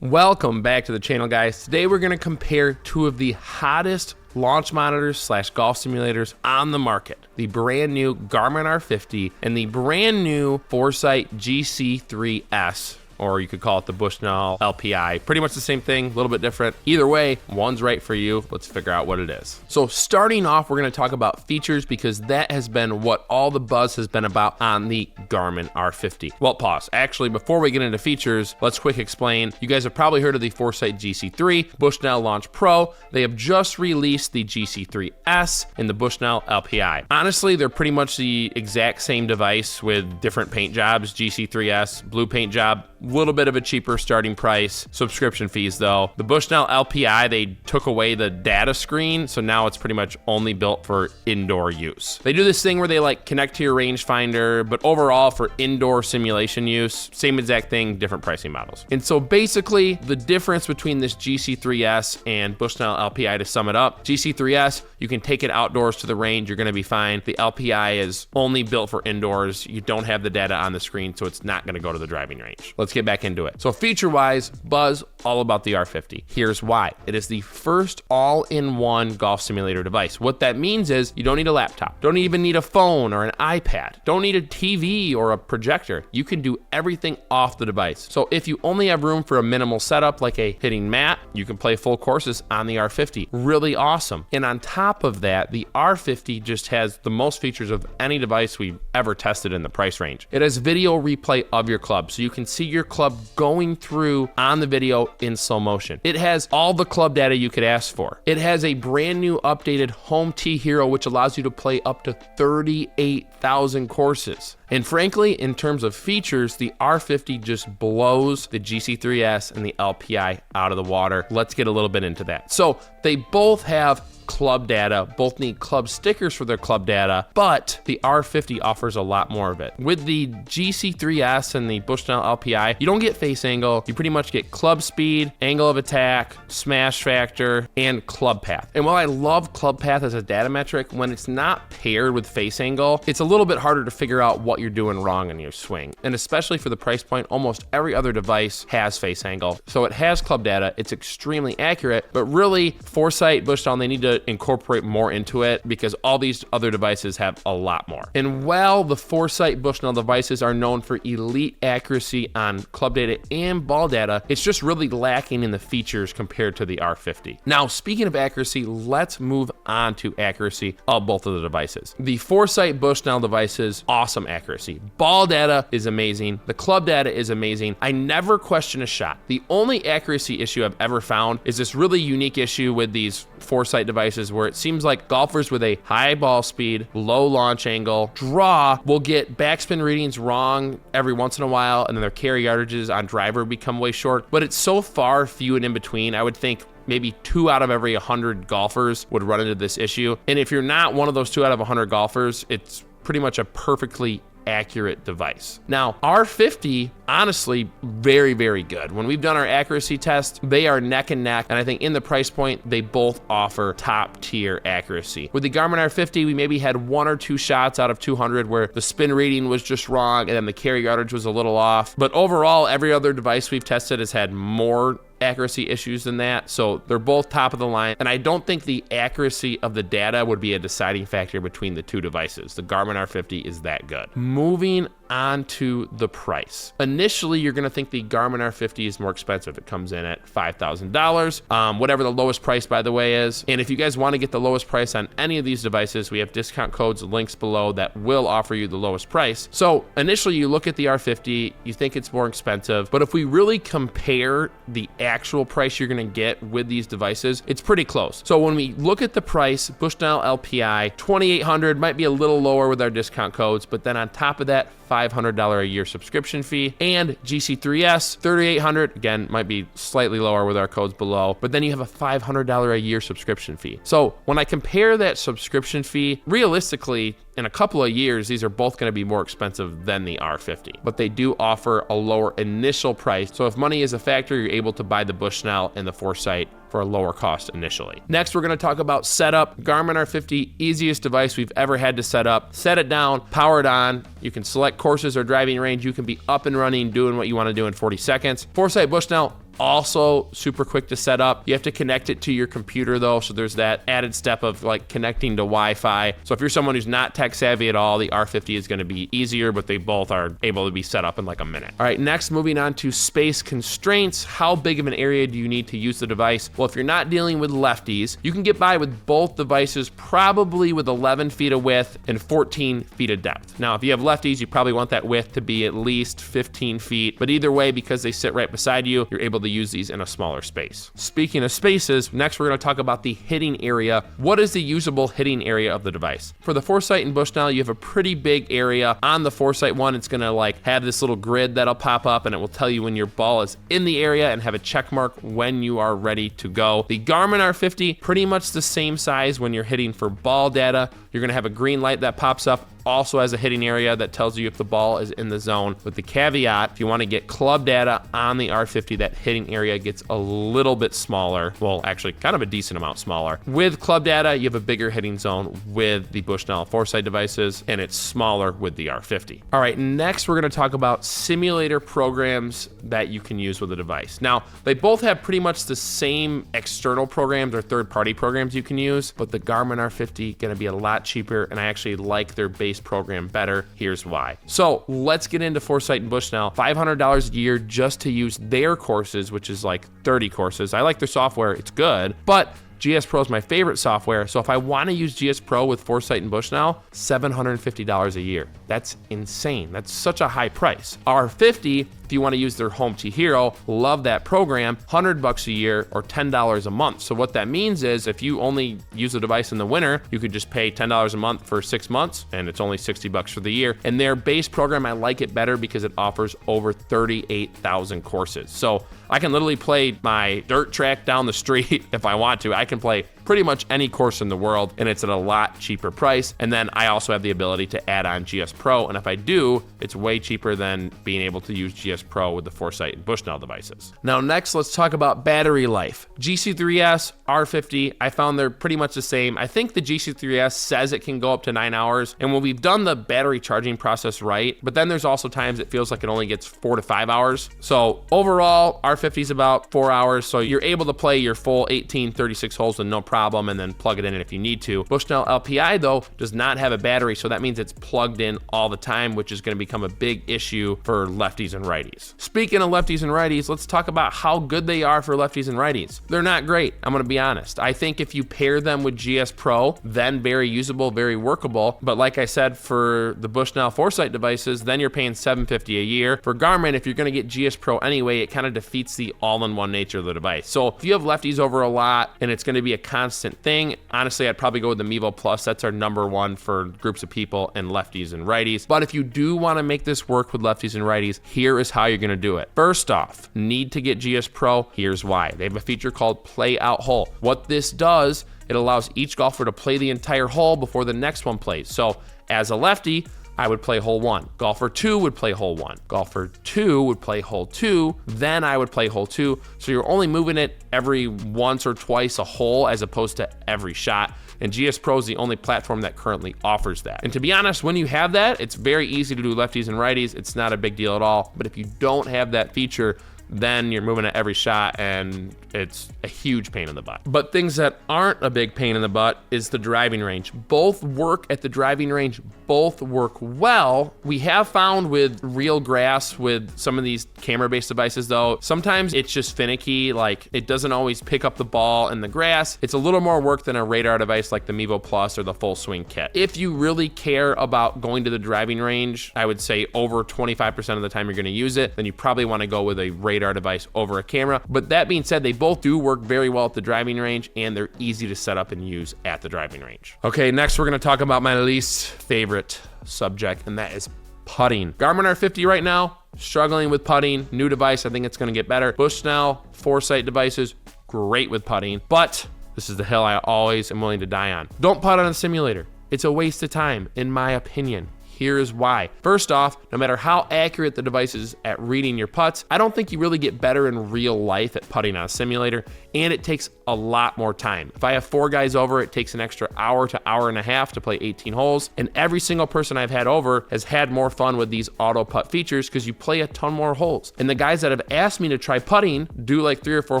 Welcome back to the channel, guys. Today we're going to compare two of the hottest launch monitors / golf simulators on the market. The brand new Garmin R50 and the brand new Foresight GC3s, or you could call it the Bushnell LPi. Pretty much the same thing, a little bit different. Either way, one's right for you. Let's figure out what it is. So starting off, we're gonna talk about features because that has been what all the buzz has been about on the Garmin R50. Well, pause. Actually, before we get into features, let's quick explain. You guys have probably heard of the Foresight GC3 Bushnell Launch Pro. They have just released the GC3s and the Bushnell LPi. Honestly, they're pretty much the exact same device with different paint jobs. GC3s, blue paint job, little bit of a cheaper starting price. Subscription fees though. The Bushnell LPi, they took away the data screen, so now it's pretty much only built for indoor use. They do this thing where they like connect to your rangefinder, but overall for indoor simulation use, same exact thing, different pricing models. And so basically the difference between this GC3s and Bushnell LPi, to sum it up, GC3s, you can take it outdoors to the range, you're gonna be fine. The LPi is only built for indoors. You don't have the data on the screen, so it's not gonna go to the driving range. Let's get back into it. So feature-wise, buzz all about the R50. Here's why. It is the first all-in-one golf simulator device. What that means is you don't need a laptop, don't even need a phone or an iPad, don't need a TV or a projector. You can do everything off the device. So if you only have room for a minimal setup like a hitting mat, you can play full courses on the R50. Really awesome. And on top of that, the R50 just has the most features of any device we've ever tested in the price range. It has video replay of your club, so you can see your club going through on the video in slow motion. It has all the club data you could ask for. It has a brand new updated Home Tee Hero, which allows you to play up to 38,000 courses. And frankly, in terms of features, the R50 just blows the GC3s and the LPi out of the water. Let's get a little bit into that. So they both have club data, both need club stickers for their club data, but the R50 offers a lot more of it. With the GC3s and the Bushnell LPi, you don't get face angle, you pretty much get club speed, angle of attack, smash factor, and club path. And while I love club path as a data metric, when it's not paired with face angle, it's a little bit harder to figure out what you're doing wrong in your swing. And especially for the price point, almost every other device has face angle. So it has club data, it's extremely accurate, but really Foresight, Bushnell, they need to incorporate more into it because all these other devices have a lot more. And while the Foresight Bushnell devices are known for elite accuracy on club data and ball data, it's just really lacking in the features compared to the R50. Now, speaking of accuracy, let's move on to accuracy of both of the devices. The Foresight Bushnell devices, awesome accuracy. Ball data is amazing. The club data is amazing. I never question a shot. The only accuracy issue I've ever found is this really unique issue with these Foresight devices where it seems like golfers with a high ball speed, low launch angle, draw will get backspin readings wrong every once in a while, and then their carry yardages on driver become way short. But it's so far few and in between. I would think maybe 2 out of every 100 golfers would run into this issue. And if you're not one of those 2 out of 100 golfers, it's pretty much a perfectly accurate device. Now, R50, honestly, very, very good. When we've done our accuracy test, they are neck and neck, and I think in the price point, they both offer top tier accuracy. With the Garmin R50, we maybe had 1 or 2 shots out of 200 where the spin reading was just wrong, and then the carry yardage was a little off. But overall, every other device we've tested has had more accuracy issues than that, so they're both top of the line, and I don't think the accuracy of the data would be a deciding factor between the two devices. The Garmin R50 is that good. Moving on to the price. Initially, you're gonna think the Garmin R50 is more expensive. It comes in at $5,000, whatever the lowest price, by the way, is. And if you guys wanna get the lowest price on any of these devices, we have discount codes, links below that will offer you the lowest price. So initially, you look at the R50, you think it's more expensive, but if we really compare the actual price you're gonna get with these devices, it's pretty close. So when we look at the price, Bushnell LPi, $2,800, might be a little lower with our discount codes, but then on top of that, $500 a year subscription fee, and GC3s, $3,800, again, might be slightly lower with our codes below, but then you have a $500 a year subscription fee. So when I compare that subscription fee, realistically, in a couple of years, these are both going to be more expensive than the R50, but they do offer a lower initial price. So if money is a factor, you're able to buy the Bushnell and the Foresight for a lower cost initially. Next, we're going to talk about setup. Garmin R50, easiest device we've ever had to set up. Set it down, power it on. You can select courses or driving range. You can be up and running, doing what you want to do in 40 seconds. Foresight Bushnell, Also super quick to set up. You have to connect it to your computer though, so there's that added step of like connecting to Wi-Fi. So if you're someone who's not tech savvy at all, the R50 is going to be easier, but they both are able to be set up in like a minute. All right, next, moving on to space constraints. How big of an area do you need to use the device? Well, if you're not dealing with lefties, you can get by with both devices probably with 11 feet of width and 14 feet of depth. Now, if you have lefties, you probably want that width to be at least 15 feet, but either way, because they sit right beside you, you're able to use these in a smaller space. Speaking of spaces, next we're going to talk about the hitting area. What is the usable hitting area of the device? For the Foresight and Bushnell, you have a pretty big area. On the Foresight one, it's going to like have this little grid that'll pop up and it will tell you when your ball is in the area and have a check mark when you are ready to go. The Garmin R50, pretty much the same size when you're hitting for ball data. You're going to have a green light that pops up, also has a hitting area that tells you if the ball is in the zone. With the caveat, if you want to get club data on the R50, that hitting area gets a little bit smaller. Well, actually kind of a decent amount smaller. With club data, you have a bigger hitting zone with the Bushnell Foresight devices, and it's smaller with the R50. All right, next we're going to talk about simulator programs that you can use with the device. Now, they both have pretty much the same external programs or third-party programs you can use, but the Garmin R50 going to be a lot cheaper, and I actually like their base program better. Here's why. So let's get into Foresight and Bushnell. $500 a year just to use their courses, which is like 30 courses. I like their software, it's good, but GS Pro is my favorite software. So if I want to use GS Pro with Foresight and Bushnell, $750 a year. That's insane. That's such a high price. R50, if you want to use their Home to Hero, love that program, $100 a year or $10 a month. So what that means is if you only use the device in the winter, you could just pay $10 a month for 6 months and it's only $60 for the year. And their base program, I like it better because it offers over 38,000 courses. So I can literally play my dirt track down the street if I want to. I can play pretty much any course in the world and it's at a lot cheaper price. And then I also have the ability to add on GS Pro. And if I do, it's way cheaper than being able to use GS Pro with the Foresight and Bushnell devices. Now next, let's talk about battery life. GC3s, R50, I found they're pretty much the same. I think the GC3s says it can go up to 9 hours. And when we've done the battery charging process right, but then there's also times it feels like it only gets 4 to 5 hours. So overall, R50 is about 4 hours. So you're able to play your full 18, 36 holes with no problem and then plug it in if you need to. Bushnell LPi though does not have a battery, so that means it's plugged in all the time, which is going to become a big issue for lefties and righties. Speaking of lefties and righties, let's talk about how good they are for lefties and righties. They're not great, I'm going to be honest. I think if you pair them with GS Pro, then very usable, very workable. But like I said, for the Bushnell Foresight devices, then you're paying $750 a year. For Garmin, if you're going to get GS Pro anyway, it kind of defeats the all-in-one nature of the device. So if you have lefties over a lot and it's going to be a constant thing, honestly, I'd probably go with the Mevo Plus. That's our #1 for groups of people and lefties and righties. But if you do want to make this work with lefties and righties, here is how you're going to do it. First off, need to get GS Pro. Here's why. They have a feature called Play Out Hole. What this does, it allows each golfer to play the entire hole before the next one plays. So as a lefty, I would play hole 1. Golfer 2 would play hole 1. Golfer 2 would play hole 2. Then I would play hole 2. So you're only moving it every once or twice a hole as opposed to every shot. And GS Pro is the only platform that currently offers that. And to be honest, when you have that, it's very easy to do lefties and righties. It's not a big deal at all. But if you don't have that feature, then you're moving at every shot and it's a huge pain in the butt. But things that aren't a big pain in the butt is the driving range. Both work at the driving range, both work well. We have found with real grass with some of these camera-based devices though, sometimes it's just finicky, like it doesn't always pick up the ball in the grass. It's a little more work than a radar device like the Mevo Plus or the Full Swing Kit. If you really care about going to the driving range, I would say over 25% of the time you're gonna use it, then you probably wanna go with a radar device over a camera. But that being said, they both do work very well at the driving range and they're easy to set up and use at the driving range. Okay, next we're gonna talk about my least favorite subject, and that is putting. Garmin R50 right now, struggling with putting. New device, I think it's gonna get better. Bushnell Foresight devices, great with putting, but this is the hill I always am willing to die on. Don't putt on a simulator. It's a waste of time, in my opinion. Here's why. First off, no matter how accurate the device is at reading your putts, I don't think you really get better in real life at putting on a simulator, and it takes a lot more time. If I have 4 guys over, it takes an extra hour to hour and a half to play 18 holes. And every single person I've had over has had more fun with these auto putt features because you play a ton more holes. And the guys that have asked me to try putting do like 3 or 4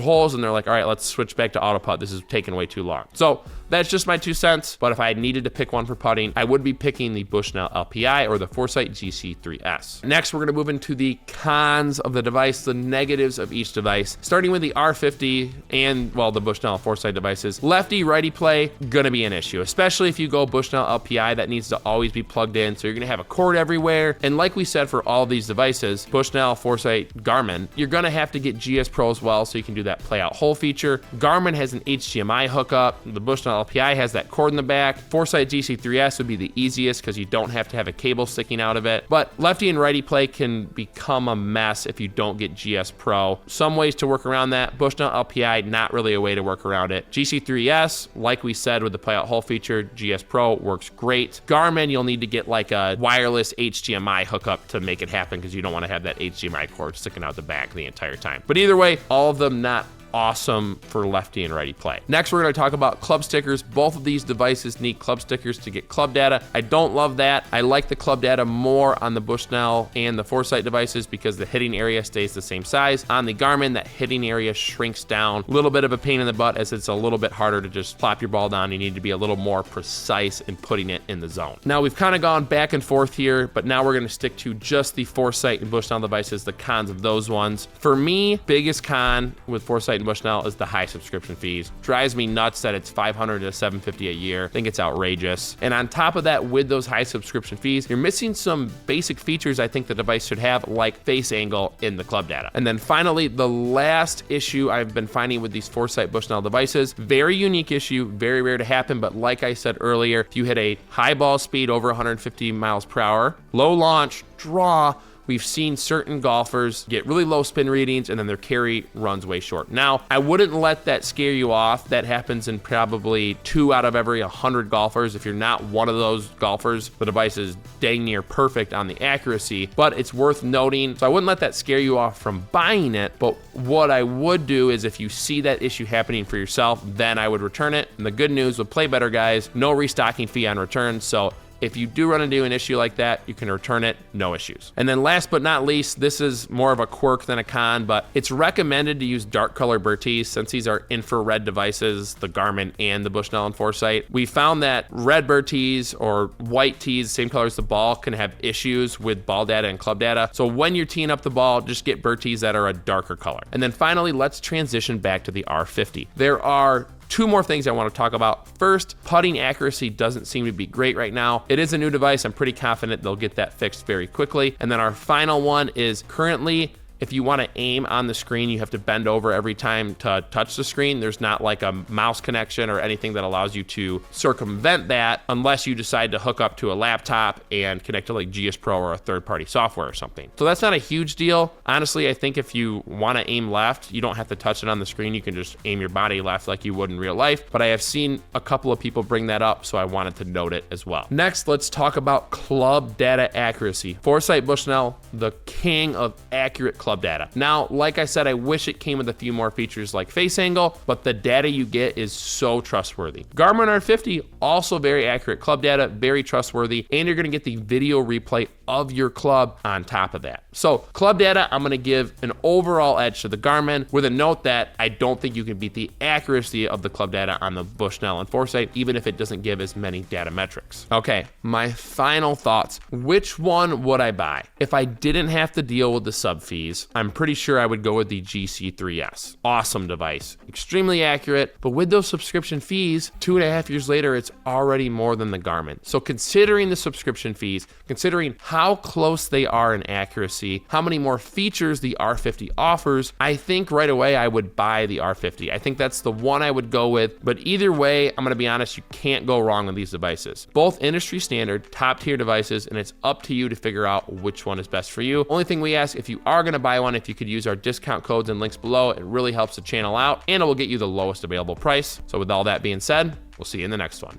holes and they're like, all right, let's switch back to auto putt. This is taking way too long. So that's just my 2 cents, but if I needed to pick one for putting, I would be picking the Bushnell LPi or the Foresight GC3s. Next, we're gonna move into the cons of the device, the negatives of each device, starting with the R50 and, well, the Bushnell Foresight devices. Lefty-righty play, gonna be an issue, especially if you go Bushnell LPi, that needs to always be plugged in, so you're gonna have a cord everywhere. And like we said for all of these devices, Bushnell, Foresight, Garmin, you're gonna have to get GS Pro as well, so you can do that play out hole feature. Garmin has an HDMI hookup, the Bushnell LPi has that cord in the back. Foresight GC3s would be the easiest because you don't have to have a cable sticking out of it. But lefty and righty play can become a mess if you don't get GS Pro. Some ways to work around that. Bushnell LPi, not really a way to work around it. GC3s, like we said with the play out hole feature, GS Pro works great. Garmin, you'll need to get like a wireless HDMI hookup to make it happen because you don't want to have that HDMI cord sticking out the back the entire time. But either way, all of them not awesome for lefty and righty play. Next, we're going to talk about club stickers. Both of these devices need club stickers to get club data. I don't love that. I like the club data more on the Bushnell and the Foresight devices because the hitting area stays the same size. On the Garmin, that hitting area shrinks down. A little bit of a pain in the butt as it's a little bit harder to just plop your ball down. You need to be a little more precise in putting it in the zone. Now, we've kind of gone back and forth here, but now we're going to stick to just the Foresight and Bushnell devices, the cons of those ones. For me, biggest con with Foresight and Bushnell is the high subscription fees. Drives me nuts that it's $500 to $750 a year. I think it's outrageous. And on top of that, with those high subscription fees, you're missing some basic features I think the device should have, like face angle in the club data. And then finally, the last issue I've been finding with these Foresight Bushnell devices, very unique issue, very rare to happen, but like I said earlier, if you hit a high ball speed over 150 miles per hour, low launch, draw, we've seen certain golfers get really low spin readings and then their carry runs way short. Now, I wouldn't let that scare you off. That happens in probably 2 out of every 100 golfers. If you're not one of those golfers, the device is dang near perfect on the accuracy, but it's worth noting. So I wouldn't let that scare you off from buying it, but what I would do is if you see that issue happening for yourself, then I would return it. And the good news with Play Better, guys, no restocking fee on return. So if you do run into an issue like that, you can return it, no issues. And then last but not least, this is more of a quirk than a con, but it's recommended to use dark color burr tees since these are infrared devices, the Garmin and the Bushnell and Foresight. We found that red burr tees or white tees, same color as the ball, can have issues with ball data and club data. So when you're teeing up the ball, just get burr tees that are a darker color. And then finally, let's transition back to the R50. There are 2 more things I want to talk about. First, putting accuracy doesn't seem to be great right now. It is a new device. I'm pretty confident they'll get that fixed very quickly. And then our final one is currently, if you want to aim on the screen, you have to bend over every time to touch the screen. There's not like a mouse connection or anything that allows you to circumvent that unless you decide to hook up to a laptop and connect to like GS Pro or a third-party software or something. So that's not a huge deal. Honestly, I think if you want to aim left, you don't have to touch it on the screen. You can just aim your body left like you would in real life. But I have seen a couple of people bring that up, so I wanted to note it as well. Next, let's talk about club data accuracy. Foresight Bushnell, the king of accurate club data. Now, like I said, I wish it came with a few more features like face angle, but the data you get is so trustworthy. Garmin R50, also very accurate club data, very trustworthy, and you're gonna get the video replay of your club on top of that. So club data, I'm gonna give an overall edge to the Garmin with a note that I don't think you can beat the accuracy of the club data on the Bushnell and Foresight, even if it doesn't give as many data metrics. Okay, my final thoughts. Which one would I buy? If I didn't have to deal with the sub fees, I'm pretty sure I would go with the GC3s. Awesome device, extremely accurate, but with those subscription fees, 2.5 years later, it's already more than the Garmin. So considering the subscription fees, considering how close they are in accuracy, how many more features the R50 offers, I think right away I would buy the R50. I think that's the one I would go with, but either way, I'm gonna be honest, you can't go wrong with these devices. Both industry standard, top tier devices, and it's up to you to figure out which one is best for you. Only thing we ask, if you are gonna buy one, if you could use our discount codes and links below, it really helps the channel out and it will get you the lowest available price. So with all that being said, we'll see you in the next one.